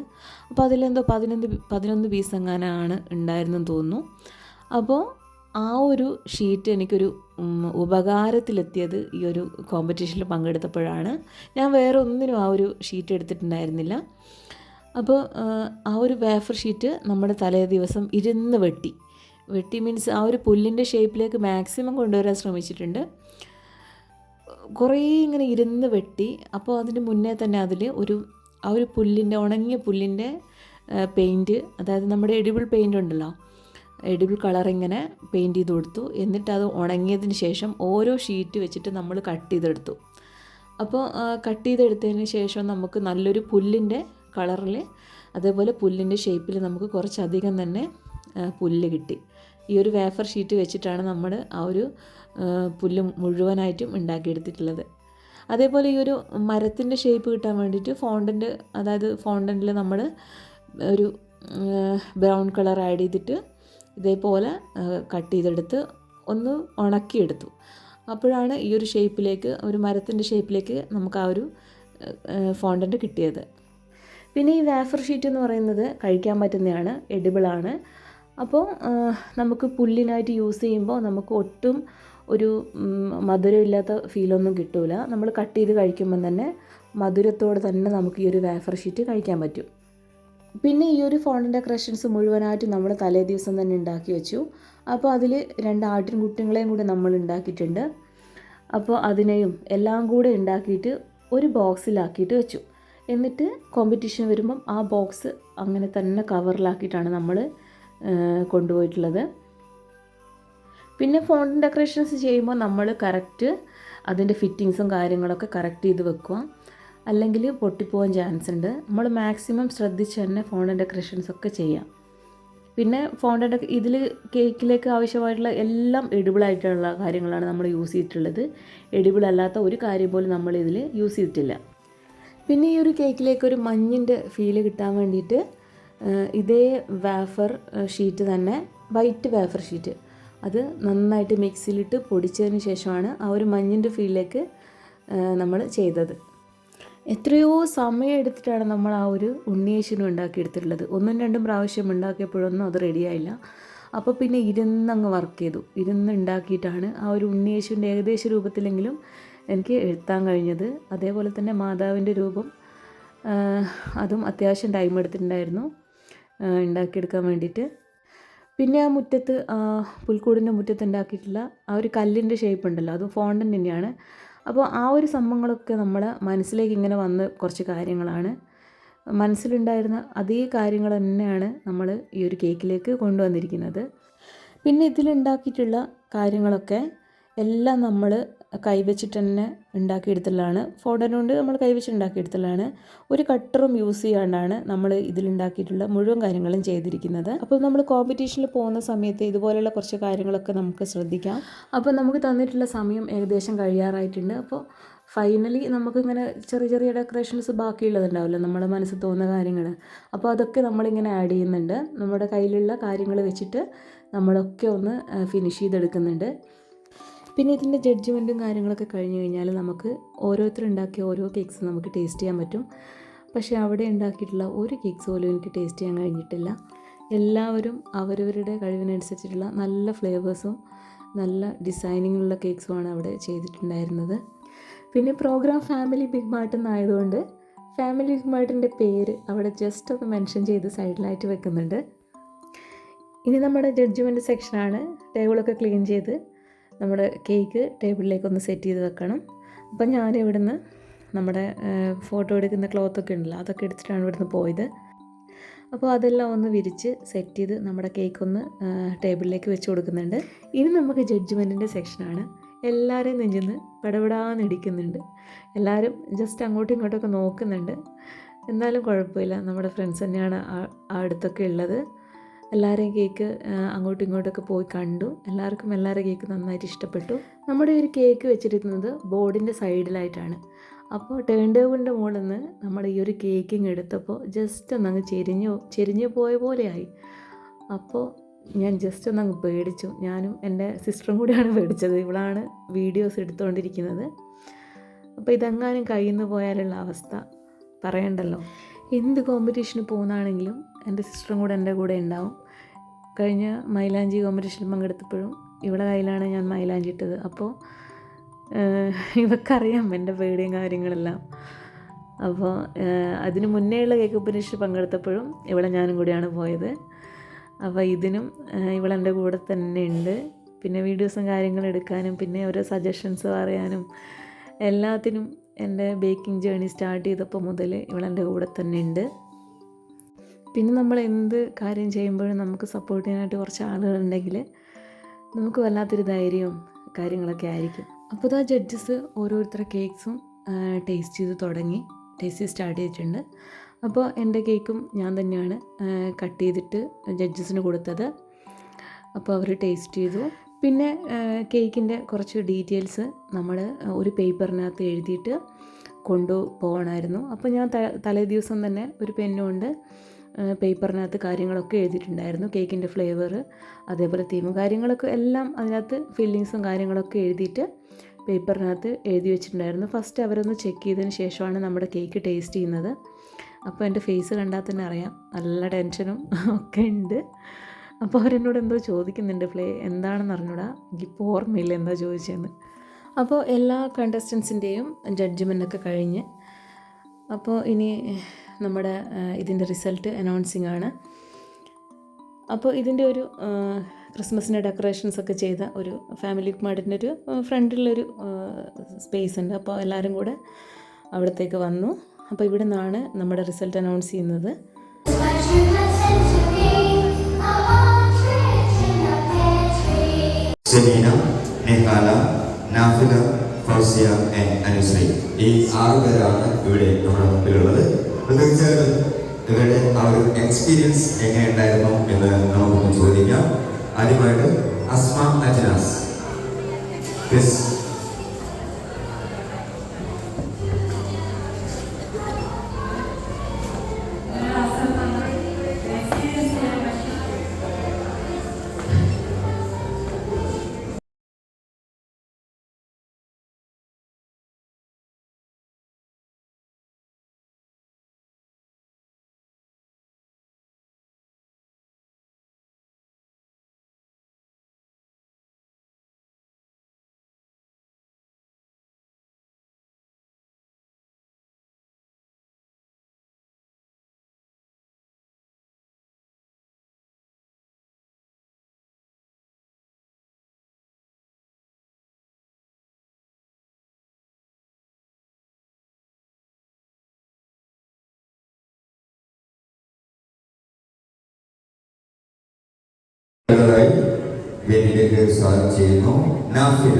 അപ്പോൾ അതിലെന്തോ 11 പീസ് എങ്ങാനാണ് ഉണ്ടായിരുന്നെന്ന് തോന്നുന്നു. അപ്പോൾ ആ ഒരു ഷീറ്റ് എനിക്കൊരു ഉപകാരത്തിലെത്തിയത് ഈ ഒരു കോമ്പറ്റീഷനിൽ പങ്കെടുത്തപ്പോഴാണ്. ഞാൻ വേറെ ഒന്നിനും ആ ഒരു ഷീറ്റ് എടുത്തിട്ടുണ്ടായിരുന്നില്ല. അപ്പോൾ ആ ഒരു വാഫർ ഷീറ്റ് നമ്മുടെ തലേ ദിവസം ഇരുന്ന് വെട്ടി മീൻസ് ആ ഒരു പുല്ലിൻ്റെ ഷേപ്പിലേക്ക് മാക്സിമം കൊണ്ടുവരാൻ ശ്രമിച്ചിട്ടുണ്ട്. കുറേ ഇങ്ങനെ ഇരുന്ന് വെട്ടി. അപ്പോൾ അതിന് മുന്നേ തന്നെ അതിൽ ആ ഒരു ഉണങ്ങിയ പുല്ലിൻ്റെ പെയിൻറ്റ്, അതായത് നമ്മുടെ എഡിബിൾ പെയിൻ്റ് ഉണ്ടല്ലോ, എഡിബിൾ കളർ ഇങ്ങനെ പെയിൻറ്റ് ചെയ്ത് കൊടുത്തു. എന്നിട്ട് അത് ഉണങ്ങിയതിന് ശേഷം ഓരോ ഷീറ്റ് വെച്ചിട്ട് നമ്മൾ കട്ട് ചെയ്തെടുത്തു. അപ്പോൾ കട്ട് ചെയ്തെടുത്തതിന് ശേഷം നമുക്ക് നല്ലൊരു പുല്ലിൻ്റെ കളറിൽ, അതേപോലെ പുല്ലിൻ്റെ ഷേപ്പിൽ നമുക്ക് കുറച്ചധികം തന്നെ പുല്ല് കിട്ടി. ഈ ഒരു വേഫർ ഷീറ്റ് വെച്ചിട്ടാണ് നമ്മൾ ആ ഒരു പുല്ല് മുഴുവനായിട്ടും ഉണ്ടാക്കിയെടുത്തിട്ടുള്ളത്. അതേപോലെ ഈ ഒരു മരത്തിൻ്റെ ഷേപ്പ് കിട്ടാൻ വേണ്ടിയിട്ട് ഫോണ്ടൻറ്റിൽ നമ്മൾ ഒരു ബ്രൗൺ കളർ ആഡ് ചെയ്തിട്ട് ഇതേപോലെ കട്ട് ചെയ്തെടുത്ത് ഒന്ന് ഉണക്കിയെടുത്തു. അപ്പോഴാണ് ഈ ഒരു ഷേപ്പിലേക്ക്, ഒരു മരത്തിൻ്റെ ഷേപ്പിലേക്ക് നമുക്ക് ആ ഒരു ഫോണ്ടൻറ്റ് കിട്ടിയത്. പിന്നെ ഈ വേഫർ ഷീറ്റ് എന്ന് പറയുന്നത് കഴിക്കാൻ പറ്റുന്നതാണ്, എഡിബിളാണ്. അപ്പോൾ നമുക്ക് പുല്ലിനായിട്ട് യൂസ് ചെയ്യുമ്പോൾ നമുക്ക് ഒട്ടും ഒരു മധുരമില്ലാത്ത ഫീലൊന്നും കിട്ടില്ല. നമ്മൾ കട്ട് ചെയ്ത് കഴിക്കുമ്പം തന്നെ മധുരത്തോടെ തന്നെ നമുക്ക് ഈ ഒരു വേഫർ ഷീറ്റ് കഴിക്കാൻ പറ്റും. പിന്നെ ഈ ഒരു ഫോണ്ടൻ്റ് ഡെക്കറേഷൻസ് മുഴുവനായിട്ട് നമ്മൾ തലേ ദിവസം തന്നെ ഉണ്ടാക്കി വെച്ചു. അപ്പോൾ അതിൽ 2 ആട്ടിൻകുട്ടികളെയും കൂടെ നമ്മൾ ഉണ്ടാക്കിയിട്ടുണ്ട്. അപ്പോൾ അതിനെയും എല്ലാം കൂടെ ഉണ്ടാക്കിയിട്ട് ഒരു ബോക്സിലാക്കിയിട്ട് വെച്ചു. എന്നിട്ട് കോമ്പറ്റീഷൻ വരുമ്പം ആ ബോക്സ് അങ്ങനെ തന്നെ കവറിലാക്കിയിട്ടാണ് നമ്മൾ കൊണ്ടുപോയിട്ടുള്ളത്. പിന്നെ ഫോണ്ടൻ്റ് ഡെക്കറേഷൻസ് ചെയ്യുമ്പോൾ നമ്മൾ കറക്റ്റ് അതിൻ്റെ ഫിറ്റിങ്സും കാര്യങ്ങളൊക്കെ കറക്റ്റ് ചെയ്ത് വെക്കുക, അല്ലെങ്കിൽ പൊട്ടിപ്പോകാൻ ചാൻസ് ഉണ്ട്. നമ്മൾ മാക്സിമം ശ്രദ്ധിച്ച് തന്നെ ഫോണ്ടൻ്റ് ഡെക്കറേഷൻസ് ഒക്കെ ചെയ്യാം. പിന്നെ ഇതിൽ കേക്കിലേക്ക് ആവശ്യമായിട്ടുള്ള എല്ലാം എഡിബിളായിട്ടുള്ള കാര്യങ്ങളാണ് നമ്മൾ യൂസ് ചെയ്തിട്ടുള്ളത്. എഡിബിൾ അല്ലാത്ത ഒരു കാര്യം പോലും നമ്മൾ ഇതിൽ യൂസ് ചെയ്തിട്ടില്ല. പിന്നെ ഈ ഒരു കേക്കിലേക്ക് ഒരു മഞ്ഞിൻ്റെ ഫീല് കിട്ടാൻ വേണ്ടിയിട്ട് ഇതേ വാഫർ ഷീറ്റ് തന്നെ, വൈറ്റ് വാഫർ ഷീറ്റ്, അത് നന്നായിട്ട് മിക്സിയിലിട്ട് പൊടിച്ചതിന് ശേഷമാണ് ആ ഒരു മഞ്ഞിൻ്റെ ഫീലിലേക്ക് നമ്മൾ ചെയ്തത്. എത്രയോ സമയം എടുത്തിട്ടാണ് നമ്മൾ ആ ഒരു ഉണ്ണിയേശുവിനും ഉണ്ടാക്കിയെടുത്തിട്ടുള്ളത്. 1-2 പ്രാവശ്യം ഉണ്ടാക്കിയപ്പോഴൊന്നും അത് റെഡിയായില്ല. അപ്പോൾ പിന്നെ ഇരുന്നങ്ങ് വർക്ക് ചെയ്തു. ഉണ്ടാക്കിയിട്ടാണ് ആ ഒരു ഉണ്ണിയേശുവിൻ്റെ ഏകദേശ രൂപത്തിലെങ്കിലും എനിക്ക് എഴുത്താൻ കഴിഞ്ഞത്. അതേപോലെ തന്നെ മാതാവിൻ്റെ രൂപം, അതും അത്യാവശ്യം ടൈം എടുത്തിട്ടുണ്ടായിരുന്നു ഉണ്ടാക്കിയെടുക്കാൻ വേണ്ടിയിട്ട്. പിന്നെ ആ മുറ്റത്ത്, പുൽക്കൂടിൻ്റെ മുറ്റത്ത് ഉണ്ടാക്കിയിട്ടുള്ള ആ ഒരു കല്ലിൻ്റെ ഷേപ്പ് ഉണ്ടല്ലോ, അത് ഫോണ്ടൻ്റ് തന്നെയാണ്. അപ്പോൾ ആ ഒരു സംഭവങ്ങളൊക്കെ നമ്മളെ മനസ്സിലേക്ക് ഇങ്ങനെ വന്ന കുറച്ച് കാര്യങ്ങളാണ്. മനസ്സിലുണ്ടായിരുന്ന അതേ കാര്യങ്ങൾ തന്നെയാണ് നമ്മൾ ഈ ഒരു കേക്കിലേക്ക് കൊണ്ടുവന്നിരിക്കുന്നത്. പിന്നെ ഇതിലുണ്ടാക്കിയിട്ടുള്ള കാര്യങ്ങളൊക്കെ എല്ലാം നമ്മൾ കൈവച്ചിട്ട് തന്നെ ഉണ്ടാക്കിയെടുത്തുള്ളതാണ്. ഫോണ്ടൻ്റ് കൊണ്ട് നമ്മൾ കൈവച്ച് ഉണ്ടാക്കിയെടുത്തുള്ളതാണ്. ഒരു കട്ടറും യൂസ് ചെയ്യാണ്ടാണ് നമ്മൾ ഇതിലുണ്ടാക്കിയിട്ടുള്ള മുഴുവൻ കാര്യങ്ങളും ചെയ്തിരിക്കുന്നത്. അപ്പോൾ നമ്മൾ കോമ്പറ്റീഷനിൽ പോകുന്ന സമയത്ത് ഇതുപോലെയുള്ള കുറച്ച് കാര്യങ്ങളൊക്കെ നമുക്ക് ശ്രദ്ധിക്കാം. അപ്പോൾ നമുക്ക് തന്നിട്ടുള്ള സമയം ഏകദേശം കഴിയാറായിട്ടുണ്ട്. അപ്പോൾ ഫൈനലി നമുക്കിങ്ങനെ ചെറിയ ഡെക്കറേഷൻസ് ബാക്കിയുള്ളതുണ്ടാവില്ല, നമ്മുടെ മനസ്സിൽ തോന്നുന്ന കാര്യങ്ങൾ. അപ്പോൾ അതൊക്കെ നമ്മളിങ്ങനെ ആഡ് ചെയ്യുന്നുണ്ട്. നമ്മുടെ കയ്യിലുള്ള കാര്യങ്ങൾ വെച്ചിട്ട് നമ്മളൊക്കെ ഒന്ന് ഫിനിഷ് ചെയ്തെടുക്കുന്നുണ്ട്. പിന്നെ ഇതിൻ്റെ ജഡ്ജ്മെൻറ്റും കാര്യങ്ങളൊക്കെ കഴിഞ്ഞ് കഴിഞ്ഞാൽ നമുക്ക് ഓരോരുത്തരുണ്ടാക്കിയ ഓരോ കേക്ക്സ് നമുക്ക് ടേസ്റ്റ് ചെയ്യാൻ പറ്റും. പക്ഷേ അവിടെ ഉണ്ടാക്കിയിട്ടുള്ള ഒരു കേക്ക്സ് പോലും എനിക്ക് ടേസ്റ്റ് ചെയ്യാൻ കഴിഞ്ഞിട്ടില്ല. എല്ലാവരും അവരവരുടെ കഴിവിനനുസരിച്ചിട്ടുള്ള നല്ല ഫ്ലേവേഴ്സും നല്ല ഡിസൈനിങ്ങുള്ള കേക്ക്സുമാണ് അവിടെ ചെയ്തിട്ടുണ്ടായിരുന്നത്. പിന്നെ പ്രോഗ്രാം ഫാമിലി ബിഗ് മാർട്ട് എന്നായതുകൊണ്ട് ഫാമിലി ബിഗ് മാർട്ടിൻ്റെ പേര് അവിടെ ജസ്റ്റ് ഒന്ന് മെൻഷൻ ചെയ്ത് സൈഡിലായിട്ട് വെക്കുന്നുണ്ട്. ഇനി നമ്മുടെ ജഡ്ജ്മെൻറ്റ് സെക്ഷനാണ്. ടേബിളൊക്കെ ക്ലീൻ ചെയ്ത് നമ്മുടെ കേക്ക് ടേബിളിലേക്കൊന്ന് സെറ്റ് ചെയ്ത് വെക്കണം. അപ്പം ഞാനിവിടുന്ന് നമ്മുടെ ഫോട്ടോ എടുക്കുന്ന ക്ലോത്തൊക്കെ ഉണ്ടല്ലോ, അതൊക്കെ എടുത്തിട്ടാണ് ഇവിടുന്ന് പോയത്. അപ്പോൾ അതെല്ലാം ഒന്ന് വിരിച്ച് സെറ്റ് ചെയ്ത് നമ്മുടെ കേക്ക് ഒന്ന് ടേബിളിലേക്ക് വെച്ച് കൊടുക്കുന്നുണ്ട്. ഇനി നമുക്ക് ജഡ്ജ്മെൻറ്റിൻ്റെ സെക്ഷനാണ്. എല്ലാവരെയും നെഞ്ചിന്ന് പടപടാന്ന് ഇടിക്കുന്നുണ്ട്. എല്ലാവരും ജസ്റ്റ് അങ്ങോട്ടും ഇങ്ങോട്ടൊക്കെ നോക്കുന്നുണ്ട്. എന്നാലും കുഴപ്പമില്ല, നമ്മുടെ ഫ്രണ്ട്സ് തന്നെയാണ് അടുത്തൊക്കെ ഉള്ളത്. എല്ലാവരെയും കേക്ക് അങ്ങോട്ടും ഇങ്ങോട്ടൊക്കെ പോയി കണ്ടു. എല്ലാവർക്കും എല്ലാവരുടെ കേക്ക് നന്നായിട്ട് ഇഷ്ടപ്പെട്ടു. നമ്മുടെ ഒരു കേക്ക് വെച്ചിരിക്കുന്നത് ബോർഡിൻ്റെ സൈഡിലായിട്ടാണ്. അപ്പോൾ ടേൺ ടേബിളിൻ്റെ മുകളിൽ നിന്ന് നമ്മുടെ ഈ ഒരു കേക്കിങ് എടുത്തപ്പോൾ ജസ്റ്റ് ഒന്നങ്ങ് ചെരിഞ്ഞു പോയ പോലെയായി. അപ്പോൾ ഞാൻ ജസ്റ്റ് ഒന്നങ്ങ് പേടിച്ചു. ഞാനും എൻ്റെ സിസ്റ്ററും കൂടിയാണ് പേടിച്ചത്. ഇവളാണ് വീഡിയോസ് എടുത്തുകൊണ്ടിരിക്കുന്നത്. അപ്പോൾ ഇതെങ്ങാനും കയ്യിൽ നിന്ന് പോയാലുള്ള അവസ്ഥ പറയണ്ടല്ലോ. എന്ത് കോമ്പറ്റീഷന് പോകുന്നതാണെങ്കിലും എൻ്റെ സിസ്റ്ററും കൂടെ എൻ്റെ കൂടെ ഉണ്ടാവും. കഴിഞ്ഞ മൈലാഞ്ചി കോമ്പറ്റീഷനിൽ പങ്കെടുത്തപ്പോഴും ഇവിടെ കയ്യിലാണ് ഞാൻ മൈലാഞ്ചി ഇട്ടത്. അപ്പോൾ ഇവക്കറിയാം എൻ്റെ പേടിയും കാര്യങ്ങളെല്ലാം. അപ്പോൾ അതിന് മുന്നേയുള്ള കേക്ക് കോമ്പറ്റീഷനിൽ പങ്കെടുത്തപ്പോഴും ഇവിടെ ഞാനും കൂടിയാണ് പോയത്. അപ്പോൾ ഇതിനും ഇവളെൻ്റെ കൂടെ തന്നെ ഉണ്ട്. പിന്നെ വീഡിയോസും കാര്യങ്ങളും എടുക്കാനും പിന്നെ ഓരോ സജഷൻസ് പറയാനും എല്ലാത്തിനും എൻ്റെ ബേക്കിംഗ് ജേർണി സ്റ്റാർട്ട് ചെയ്തപ്പോൾ മുതൽ ഇവളെൻ്റെ കൂടെ തന്നെ ഉണ്ട്. പിന്നെ നമ്മൾ എന്ത് കാര്യം ചെയ്യുമ്പോഴും നമുക്ക് സപ്പോർട്ട് ചെയ്യാനായിട്ട് കുറച്ച് ആളുകളുണ്ടെങ്കിൽ നമുക്ക് വല്ലാത്തൊരു ധൈര്യവും കാര്യങ്ങളൊക്കെ ആയിരിക്കും. അപ്പോൾ ഇതാ ജഡ്ജസ് ഓരോരുത്തരുടെ കേക്ക്സും ടേസ്റ്റ് ചെയ്ത് തുടങ്ങി. ടേസ്റ്റ് സ്റ്റാർട്ട് ചെയ്തിട്ടുണ്ട്. അപ്പോൾ എൻ്റെ കേക്കും ഞാൻ തന്നെയാണ് കട്ട് ചെയ്തിട്ട് ജഡ്ജസിന് കൊടുത്തത്. അപ്പോൾ അവർ ടേസ്റ്റ് ചെയ്തു. പിന്നെ കേക്കിൻ്റെ കുറച്ച് ഡീറ്റെയിൽസ് നമ്മൾ ഒരു പേപ്പറിനകത്ത് എഴുതിയിട്ട് കൊണ്ടുപോകണമായിരുന്നു. അപ്പോൾ ഞാൻ തലേ ദിവസം തന്നെ ഒരു പെന്നുകൊണ്ട് പേപ്പറിനകത്ത് കാര്യങ്ങളൊക്കെ എഴുതിയിട്ടുണ്ടായിരുന്നു. കേക്കിൻ്റെ ഫ്ലേവർ, അതേപോലെ തീമും കാര്യങ്ങളൊക്കെ എല്ലാം അതിനകത്ത് ഫില്ലിങ്സും കാര്യങ്ങളൊക്കെ എഴുതിയിട്ട് പേപ്പറിനകത്ത് എഴുതി വെച്ചിട്ടുണ്ടായിരുന്നു. ഫസ്റ്റ് അവരൊന്ന് ചെക്ക് ചെയ്തതിന് ശേഷമാണ് നമ്മുടെ കേക്ക് ടേസ്റ്റ് ചെയ്യുന്നത്. അപ്പോൾ എൻ്റെ ഫേസ് കണ്ടാൽ തന്നെ അറിയാം നല്ല ടെൻഷനും ഒക്കെ ഉണ്ട്. അപ്പോൾ അവരെന്നോട് എന്തോ ചോദിക്കുന്നുണ്ട്, എന്താണെന്ന് അറിഞ്ഞൂടാ, എനിക്കിപ്പോൾ ഓർമ്മയില്ല എന്താ ചോദിച്ചതെന്ന്. അപ്പോൾ എല്ലാ കണ്ടസ്റ്റൻസിൻ്റെയും ജഡ്ജ്മെൻ്റൊക്കെ കഴിഞ്ഞ് അപ്പോൾ ഇനി നമ്മുടെ ഇതിൻ്റെ റിസൾട്ട് അനൗൺസിങ് ആണ്. അപ്പോൾ ഇതിൻ്റെ ഒരു ക്രിസ്മസിൻ്റെ ഡെക്കറേഷൻസൊക്കെ ചെയ്ത ഒരു ഫാമിലി മാർട്ടിൻ്റെ ഒരു ഫ്രണ്ടിലൊരു സ്പേസ് ഉണ്ട്. അപ്പോൾ എല്ലാവരും കൂടെ അവിടത്തേക്ക് വന്നു. അപ്പോൾ ഇവിടെ നിന്നാണ് നമ്മുടെ റിസൾട്ട് അനൗൺസ് ചെയ്യുന്നത്. സെമീന, നെഹാല, നാഫില, ഫൗസിയ ആൻഡ് അനുശ്രീ, ഈ 6 പേരാണ് ഇവിടെ നമ്മുടെ മുമ്പിലുള്ളത്. തീർച്ചയായിട്ടും ഇവരുടെ ആ ഒരു എക്സ്പീരിയൻസ് എങ്ങനെയുണ്ടായിരുന്നു എന്ന് നമുക്കൊന്ന് ചോദിക്കാം. ആദ്യമായിട്ട് അസ്മ അജ്നാസ്. വേദിയിലേക്ക് സ്വാഗതം ചെയ്യുന്നു നാഫില.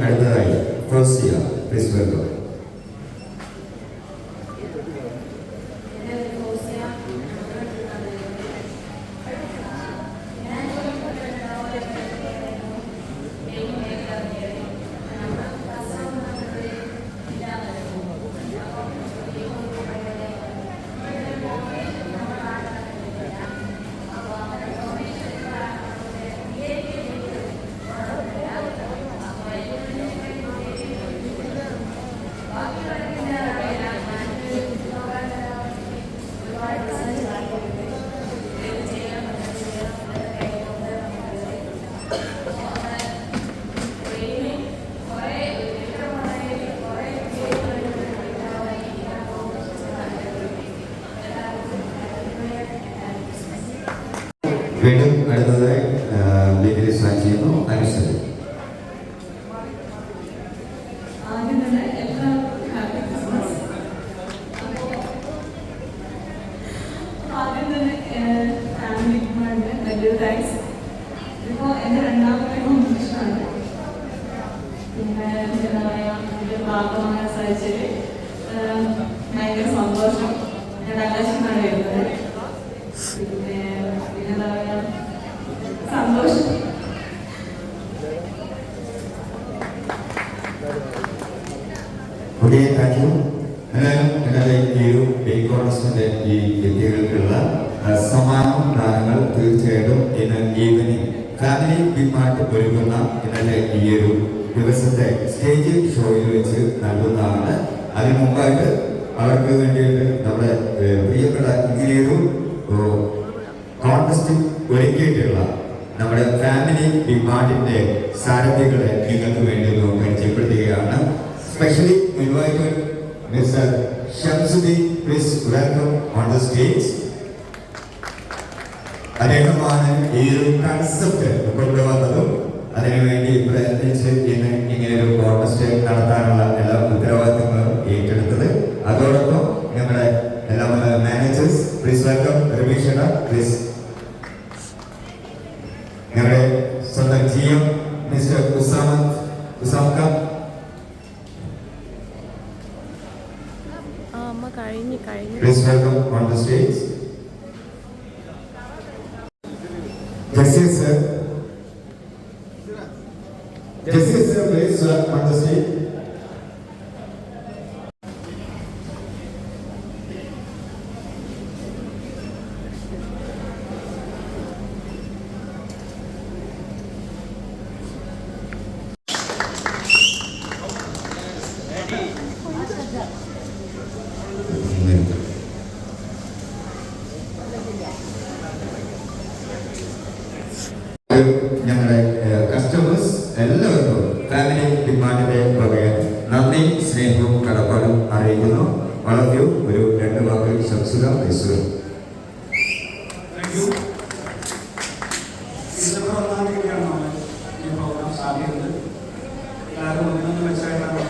അടുത്തതായി ഫൗസിയ, പ്ലീസ് വെൽക്കം. വീണ്ടും അടുത്തതായി ഡിഗ്രി സ്റ്റാർട്ട് ചെയ്യുന്നു അനുസരിച്ച്. ആദ്യം തന്നെ എല്ലാവർക്കും ഹാപ്പി ക്രിസ്മസ്. ആദ്യം തന്നെ ഫാമിലിക്കുമായിട്ട് വലിയൊരു താങ്ക്സ്. ഇപ്പോൾ എൻ്റെ രണ്ടാമത്തെ കോമ്പറ്റീഷനാണ്. പിന്നെ എന്താ പറയുക, ഇതിൻ്റെ ഭാഗമാകാൻ സാധിച്ചതിൽ ഭയങ്കര സന്തോഷം. ഞാൻ ഡാറ്റാശിന്നാണ് വരുന്നത്. പിന്നെ എന്താ പറയുക, സന്തോഷം. Okay, thank U. എന്നാലും നിങ്ങളുടെ ഈ ഒരു ബേക്ക് കോൺടെസ്റ്റിന്റെ ഈ വിദ്യകൾക്കുള്ള സമ്മാനം ദാനങ്ങൾ തീർച്ചയായിട്ടും ഇന്ന് ഈവനിങ് ഫാമിലി ബിഗ് മാർട്ട് ഒരുക്കുന്ന ഇന്നത്തെ ഈ ഒരു ദിവസത്തെ സ്റ്റേജ് ഷോയിൽ വെച്ച് നൽകുന്നതാണ്. അതിന് മുമ്പായിട്ട് അവർക്ക് വേണ്ടിയിട്ട് നമ്മുടെ പ്രിയപ്പെട്ട ഇങ്ങനെയൊരു കോൺടെസ്റ്റ് ഒരുക്കിയിട്ടുള്ള നമ്മുടെ ഫാമിലി ബിഗ് മാർട്ടിന്റെ സാരഥികളെ നിങ്ങൾക്ക് വേണ്ടി പരിചയപ്പെടുത്തുകയാണ്. Specially invited Mr. Shamsuddin, please welcome on the stage. അദ്ദേഹമാണ് ഈ ഒരു കൺസെപ്റ്റ് കൊണ്ടുവന്നതും അതിനുവേണ്ടി പ്രയത്നിച്ച് ഇന്ന് ഇങ്ങനെ ഒരു കോൺടെസ്റ്റ് നടത്താനുള്ള എല്ലാ ഉത്തരവാദിത്തങ്ങളും ഏറ്റെടുത്തത്. അതോടൊപ്പം ഞങ്ങളുടെ എല്ലാ managers, please welcome Ramesh please. ഞങ്ങളുടെ സ്വന്തം GM mister Usam Khan. Please welcome on the stage. Jesse sir. Jesse sir, please welcome on the stage. ഞങ്ങളുടെ കസ്റ്റമേഴ്സ് എല്ലാവർക്കും ഫാമിലി ഡിമാൻഡിന്റെ വകയിൽ നന്ദി സ്നേഹവും കടപ്പാടും അറിയിക്കുന്നു. വളരെ ഒരു 2 വാക്കുകൾ ശംസുക ഡിസംബർ 1-ാം തീയതിയാണ് ഈ പ്രോഗ്രാം സ്റ്റാർട്ട് ചെയ്തത്. എല്ലാവരും ഒന്നിനൊന്ന് വെച്ചായിട്ടാണ്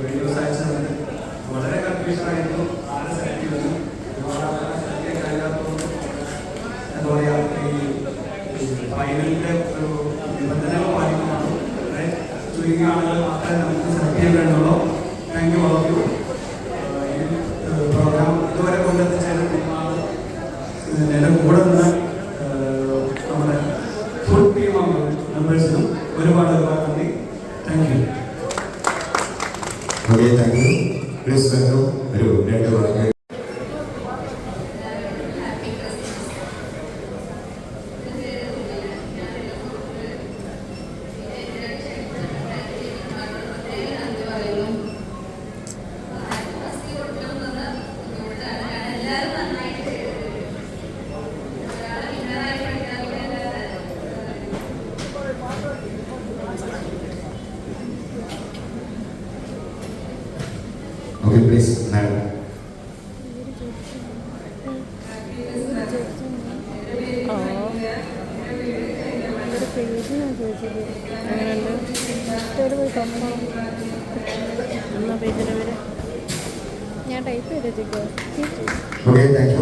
വീഡിയോസ് അയച്ചത്. വളരെ കൺഫ്യൂഷനായിരുന്നു ആരെ സെലക്ട് ചെയ്തത്. ഒരുപാട് ആൾക്കാരെ സെലക്ട് ചെയ്യാൻ കഴിയാത്തതുകൊണ്ട് എന്താ പറയുക, ഈ ഫൈനലിൻ്റെ ഒരു നിബന്ധനകൾ പാലിക്കുന്നതാണ്. വളരെ ചുരുങ്ങിയ ആളുകൾ മാത്രമേ നമുക്ക് സെലക്ട് ചെയ്യാൻ കഴിയുള്ളൂ. Thank you all of you. ഈ പ്രോഗ്രാം ഇതുവരെ കൊണ്ടെത്തിച്ചതിന് എൻ്റെ കൂടെ നിന്ന് നമ്മുടെ ഫുൾ ടീം മെമ്പേഴ്സിനും ഒരുപാട് നന്ദി. Thank you. Okay, thank you. Please welcome ഒരു 2 വാക്കുകൾ. Okay, please madam. ഞാൻ ടൈപ്പ് ചെയ്തേക്കോ. Okay, thank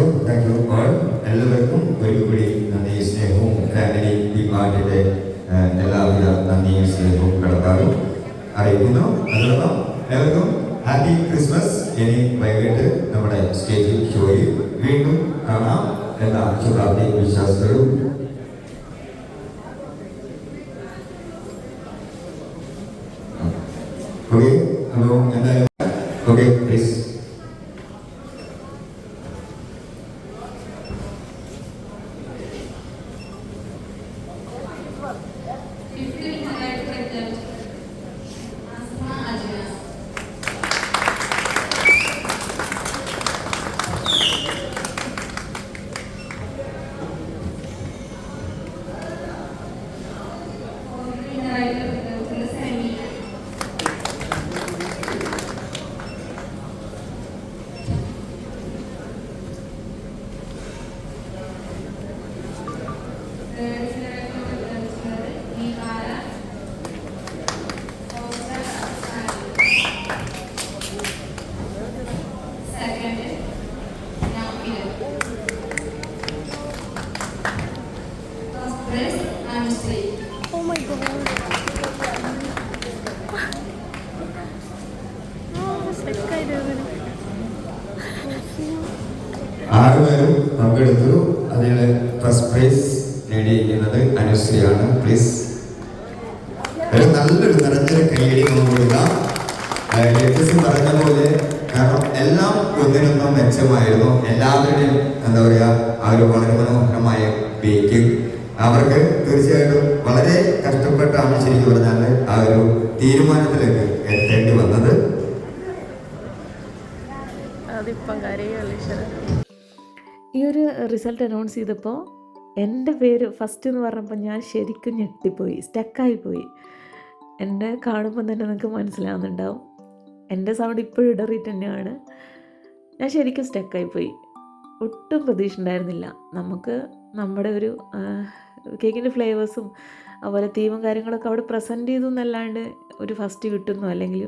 you all. എല്ലാവർക്കും ഒരിക്കൽ നന്ദി സ്നേഹവും ഫാമിലി ബിഗ് മാർട്ടിന്റെ എല്ലാവിധ നന്ദിയും സ്നേഹവും കടപ്പാടും അറിയിക്കുന്നു. അതോടൊപ്പം എല്ലാവർക്കും ഹാപ്പി ക്രിസ്മസ്. ഇനി വൈകിട്ട് നമ്മുടെ സ്റ്റേജിൽ ഷോയിൽ വീണ്ടും കാണാം എന്ന ശുഭാപ്തി വിശ്വാസത്തോടും ഓക്കെ. ഹലോ, എന്തായാലും okay, please. brothers, Anusri. Oh my god. ആറുപേരും പങ്കെടുത്തു. അതിൽ ഫസ്റ്റ് പ്രൈസ് നേടിയിരിക്കുന്നത് അനുശ്രീയാണ്. പ്ലീസ് ഒരു നല്ലൊരു നിറഞ്ഞൊരു കൈയടി നമുക്ക് കൊടുക്കാം. പറഞ്ഞ പോലെ കാരണം എല്ലാം ഒന്നിനൊന്നും മെച്ചമായിരുന്നു. എല്ലാവരുടെയും എന്താ പറയുക ആ ഒരു വളരെ മനോഹരമായ ബേക്കിംഗ് അവർക്ക് തീർച്ചയായിട്ടും വളരെ കഷ്ടപ്പെട്ടാണ് ശരിക്കും പറഞ്ഞാൽ ആ ഒരു തീരുമാനത്തിലേക്ക് എത്തേണ്ടി വന്നത്. ഈ ഒരു റിസൾട്ട് അനൗൺസ് ചെയ്തപ്പോൾ എൻ്റെ പേര് ഫസ്റ്റ് എന്ന് പറഞ്ഞപ്പോൾ ഞാൻ ശരിക്കും ഞെട്ടിപ്പോയി, സ്റ്റക്കായിപ്പോയി. എന്നെ കാണുമ്പോൾ തന്നെ നിങ്ങൾക്ക് മനസ്സിലാവുന്നുണ്ടാവും. എൻ്റെ സൗണ്ട് ഇപ്പോഴും ഇടറിയിട്ട് തന്നെയാണ്. ഞാൻ ശരിക്കും സ്റ്റക്കായിപ്പോയി. ഒട്ടും പ്രതീക്ഷ ഉണ്ടായിരുന്നില്ല. നമുക്ക് നമ്മുടെ ഒരു കേക്കിൻ്റെ ഫ്ലേവേഴ്സും അതുപോലെ തീമും കാര്യങ്ങളൊക്കെ അവിടെ പ്രസൻറ്റ് ചെയ്തു എന്നല്ലാണ്ട് ഒരു ഫസ്റ്റ് കിട്ടുന്നു അല്ലെങ്കിൽ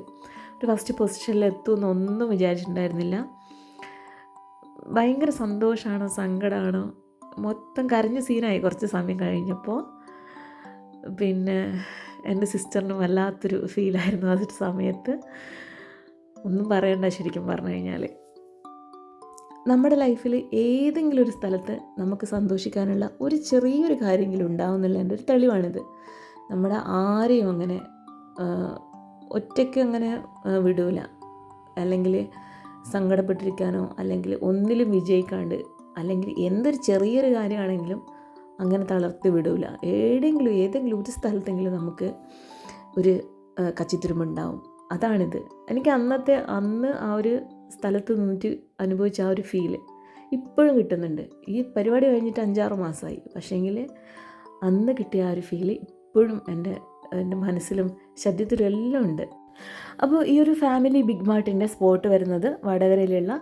ഒരു ഫസ്റ്റ് പൊസിഷനിൽ എത്തുമെന്ന് ഒന്നും വിചാരിച്ചിട്ടുണ്ടായിരുന്നില്ല. ഭയങ്കര സന്തോഷമാണോ സങ്കടമാണോ മൊത്തം കരഞ്ഞ സീനായി കുറച്ച് സമയം കഴിഞ്ഞപ്പോൾ. പിന്നെ എൻ്റെ സിസ്റ്ററിന് വല്ലാത്തൊരു ഫീലായിരുന്നു ആ ഒരു സമയത്ത്. ഒന്നും പറയണ്ട ശരിക്കും പറഞ്ഞു കഴിഞ്ഞാൽ. നമ്മുടെ ലൈഫിൽ ഏതെങ്കിലും ഒരു സ്ഥലത്ത് നമുക്ക് സന്തോഷിക്കാനുള്ള ഒരു ചെറിയൊരു കാര്യമെങ്കിലും ഉണ്ടാവുന്നില്ല എൻ്റെ ഒരു തെളിവാണിത്. നമ്മുടെ ആരെയും അങ്ങനെ ഒറ്റയ്ക്ക് അങ്ങനെ വിടൂല, അല്ലെങ്കിൽ സങ്കടപ്പെട്ടിരിക്കാനോ അല്ലെങ്കിൽ ഒന്നിലും വിജയിക്കാണ്ട് അല്ലെങ്കിൽ എന്തൊരു ചെറിയൊരു കാര്യമാണെങ്കിലും അങ്ങനെ തളർത്തി വിടൂല. ഏതെങ്കിലും ഒരു സ്ഥലത്തെങ്കിലും നമുക്ക് ഒരു കച്ചിത്തുരുമ്പുണ്ടാവും. അതാണിത്. എനിക്ക് അന്ന് ആ ഒരു സ്ഥലത്ത് നിന്നിട്ട് അനുഭവിച്ച ആ ഒരു ഫീല് ഇപ്പോഴും കിട്ടുന്നുണ്ട്. ഈ പരിപാടി കഴിഞ്ഞിട്ട് 5-6 മാസമായി. പക്ഷേങ്കിൽ അന്ന് കിട്ടിയ ആ ഒരു ഫീല് ഇപ്പോഴും എൻ്റെ മനസ്സിലും ശരീരത്തിലും എല്ലാം ഉണ്ട്. അപ്പോൾ ഈ ഒരു ഫാമിലി ബിഗ് മാർട്ടിൻ്റെ സ്പോട്ട് വരുന്നത് വടകരയിലുള്ള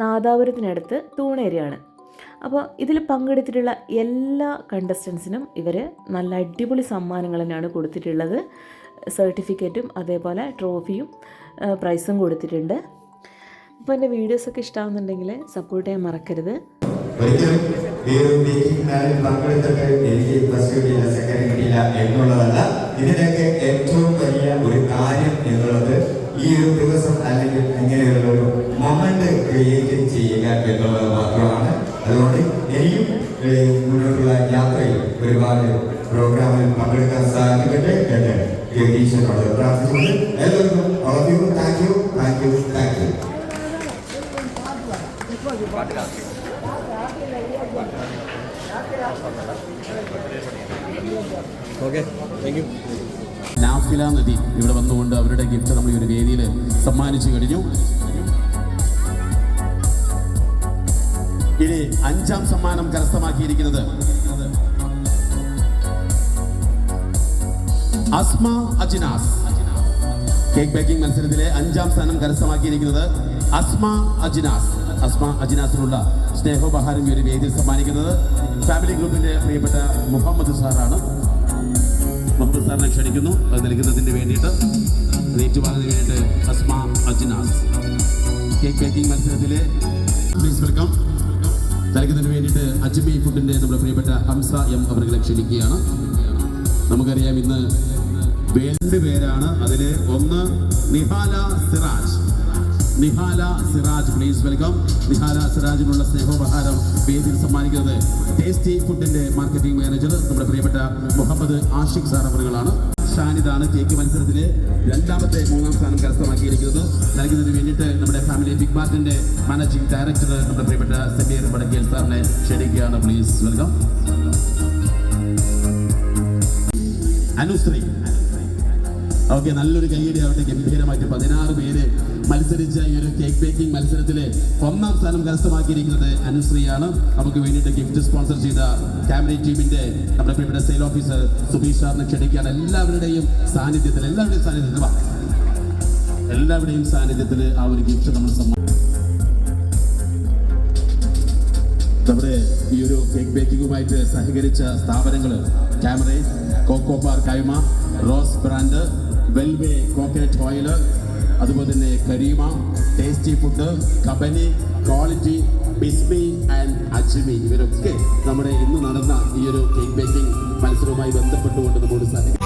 നാദാപുരത്തിനടുത്ത് തൂണേരിയാണ്. അപ്പോൾ ഇതിൽ പങ്കെടുത്തിട്ടുള്ള എല്ലാ കണ്ടസ്റ്റൻസിനും ഇവർ നല്ല അടിപൊളി സമ്മാനങ്ങൾ തന്നെയാണ് കൊടുത്തിട്ടുള്ളത്. സർട്ടിഫിക്കറ്റും അതേപോലെ ട്രോഫിയും പ്രൈസും കൊടുത്തിട്ടുണ്ട്. അപ്പോൾ എൻ്റെ വീഡിയോസൊക്കെ ഇഷ്ടമാകുന്നുണ്ടെങ്കിൽ സപ്പോർട്ട് ചെയ്യാൻ മറക്കരുത്. ഒരിക്കലും ഈ ഒരു ബേക്കിംഗ് നാളിൽ പങ്കെടുത്തിട്ട് എനിക്ക് ഫസ്റ്റ് കിട്ടിയില്ല സെക്കൻഡ് കിട്ടിയില്ല എന്നുള്ളതല്ല. ഇതിനൊക്കെ ഏറ്റവും വലിയ ഒരു കാര്യം എന്നുള്ളത് ഈ ഒരു ദിവസം അല്ലെങ്കിൽ ഇങ്ങനെയുള്ള ഒരു മൊമെന്റ് ക്രിയേറ്റ് ചെയ്യുക എന്നുള്ളത് മാത്രമാണ്. അതുകൊണ്ട് ഇനിയും മുന്നോട്ടുള്ള യാത്രയിൽ ഒരുപാട് പ്രോഗ്രാമിൽ പങ്കെടുക്കാൻ സാധിക്കട്ടെ എന്ന് ഈശ്വരനോട് പ്രാർത്ഥിച്ചുകൊണ്ട് എല്ലാവർക്കും താങ്ക് യു. നാഫില നദി ഇവിടെ വന്നുകൊണ്ട് അവരുടെ ഗിഫ്റ്റ് നമ്മൾ ഈ ഒരു വേദിയിൽ സമ്മാനിച്ചു കഴിഞ്ഞു. ഇനി 5ാം സമ്മാനം കരസ്ഥമാക്കിയിരിക്കുന്നത് അസ്മ അജിനാസ്. കേക്ക് ബേക്കിംഗ് മത്സരത്തിലെ 5ാം സ്ഥാനം കരസ്ഥമാക്കിയിരിക്കുന്നത് അസ്മ അജിനാസിനുള്ള സ്നേഹോപഹാരം ഈ ഒരു വേദിയിൽ സമ്മാനിക്കുന്നത് ഫാമിലി ഗ്രൂപ്പിന്റെ പ്രിയപ്പെട്ട മുഹമ്മദ് സാറാണ്. മുഹമ്മദ് സാറിനെ ക്ഷണിക്കുന്നു അത് നൽകുന്നതിന് വേണ്ടിയിട്ട്, ഏറ്റുവാങ്ങുന്നതിന് വേണ്ടിയിട്ട് അസ്മ അജിനാസ് കേക്ക് ബേക്കിംഗ് മത്സരത്തിലെ പ്ലീസ് വെൽക്കം. നൽകുന്നതിന് വേണ്ടിയിട്ട് അജ്മി ഫുഡിന്റെ നമ്മുടെ പ്രിയപ്പെട്ട ഹംസ എം അവരെ ക്ഷണിക്കുകയാണ്. നമുക്കറിയാം ഇന്ന് 2 പേരാണ്. അതിൽ ഒന്ന് നിഹാല സിറാജ് പ്ലീസ് വെൽക്കം. നിഹാല സിറാജിനുള്ള സ്നേഹോപഹാരം വേദിയിൽ സമ്മാനിക്കുന്നത് ടേസ്റ്റി ഫുഡിന്റെ മാർക്കറ്റിംഗ് മാനേജർ നമ്മുടെ പ്രിയപ്പെട്ട മുഹമ്മദ് ആഷിഖ് സാർ അവറുകളാണ്. ഷാനിദാണ് കേക്ക് മത്സരത്തിലെ 3ാം സ്ഥാനം കരസ്ഥമാക്കിയിരിക്കുന്നത്. നൽകുന്നതിന് വേണ്ടിയിട്ട് നമ്മുടെ ഫാമിലി ബിഗ് മാർട്ടിന്റെ മാനേജിംഗ് ഡയറക്ടർ നമ്മുടെ പ്രിയപ്പെട്ട സമീർ വടക്കേൽ സാറിനെ ക്ഷണിക്കുകയാണ്. Please welcome. അനുശ്രീ ഓക്കെ, നല്ലൊരു കൈയടി ആവട്ടെ. ഗംഭീരമായിട്ട് 16 പേര് മത്സരിച്ച ഈ ഒരു കേക്ക് ബേക്കിംഗ് മത്സരത്തിലെ 1ാം സ്ഥാനം കരസ്ഥമാക്കിയിരിക്കുന്നത് അനുശ്രീയാണ്. നമുക്ക് വേണ്ടിയിട്ട് ഗിഫ്റ്റ് സ്പോൺസർ ചെയ്ത ക്യാമറ ടീമിന്റെ നമ്മുടെ പ്രിയപ്പെട്ട സെയിൽ ഓഫീസർ സുബീഷ് സാറിനെ ക്ഷണിക്കുകയാണ്. എല്ലാവരുടെയും സാന്നിധ്യത്തിൽ ആ ഒരു ഗിഫ്റ്റ് നമ്മൾ നമ്മുടെ ഈ ഒരു കേക്ക് ബേക്കിങ്ങുമായിട്ട് സഹകരിച്ച സ്ഥാപനങ്ങൾ camera, cocoa bar Kaima, rose brand, വെൽവേ കോക്കനട്ട് ഓയിൽ, അതുപോലെ തന്നെ Karima, tasty food, Kabani, quality, Bismi and Ajmi, ഇവരൊക്കെ നമ്മുടെ ഇന്ന് നടന്ന ഈ ഒരു കേക്ക് ബേക്കിംഗ് മത്സരവുമായി ബന്ധപ്പെട്ടുകൊണ്ട് നമ്മോട് സാധിക്കും.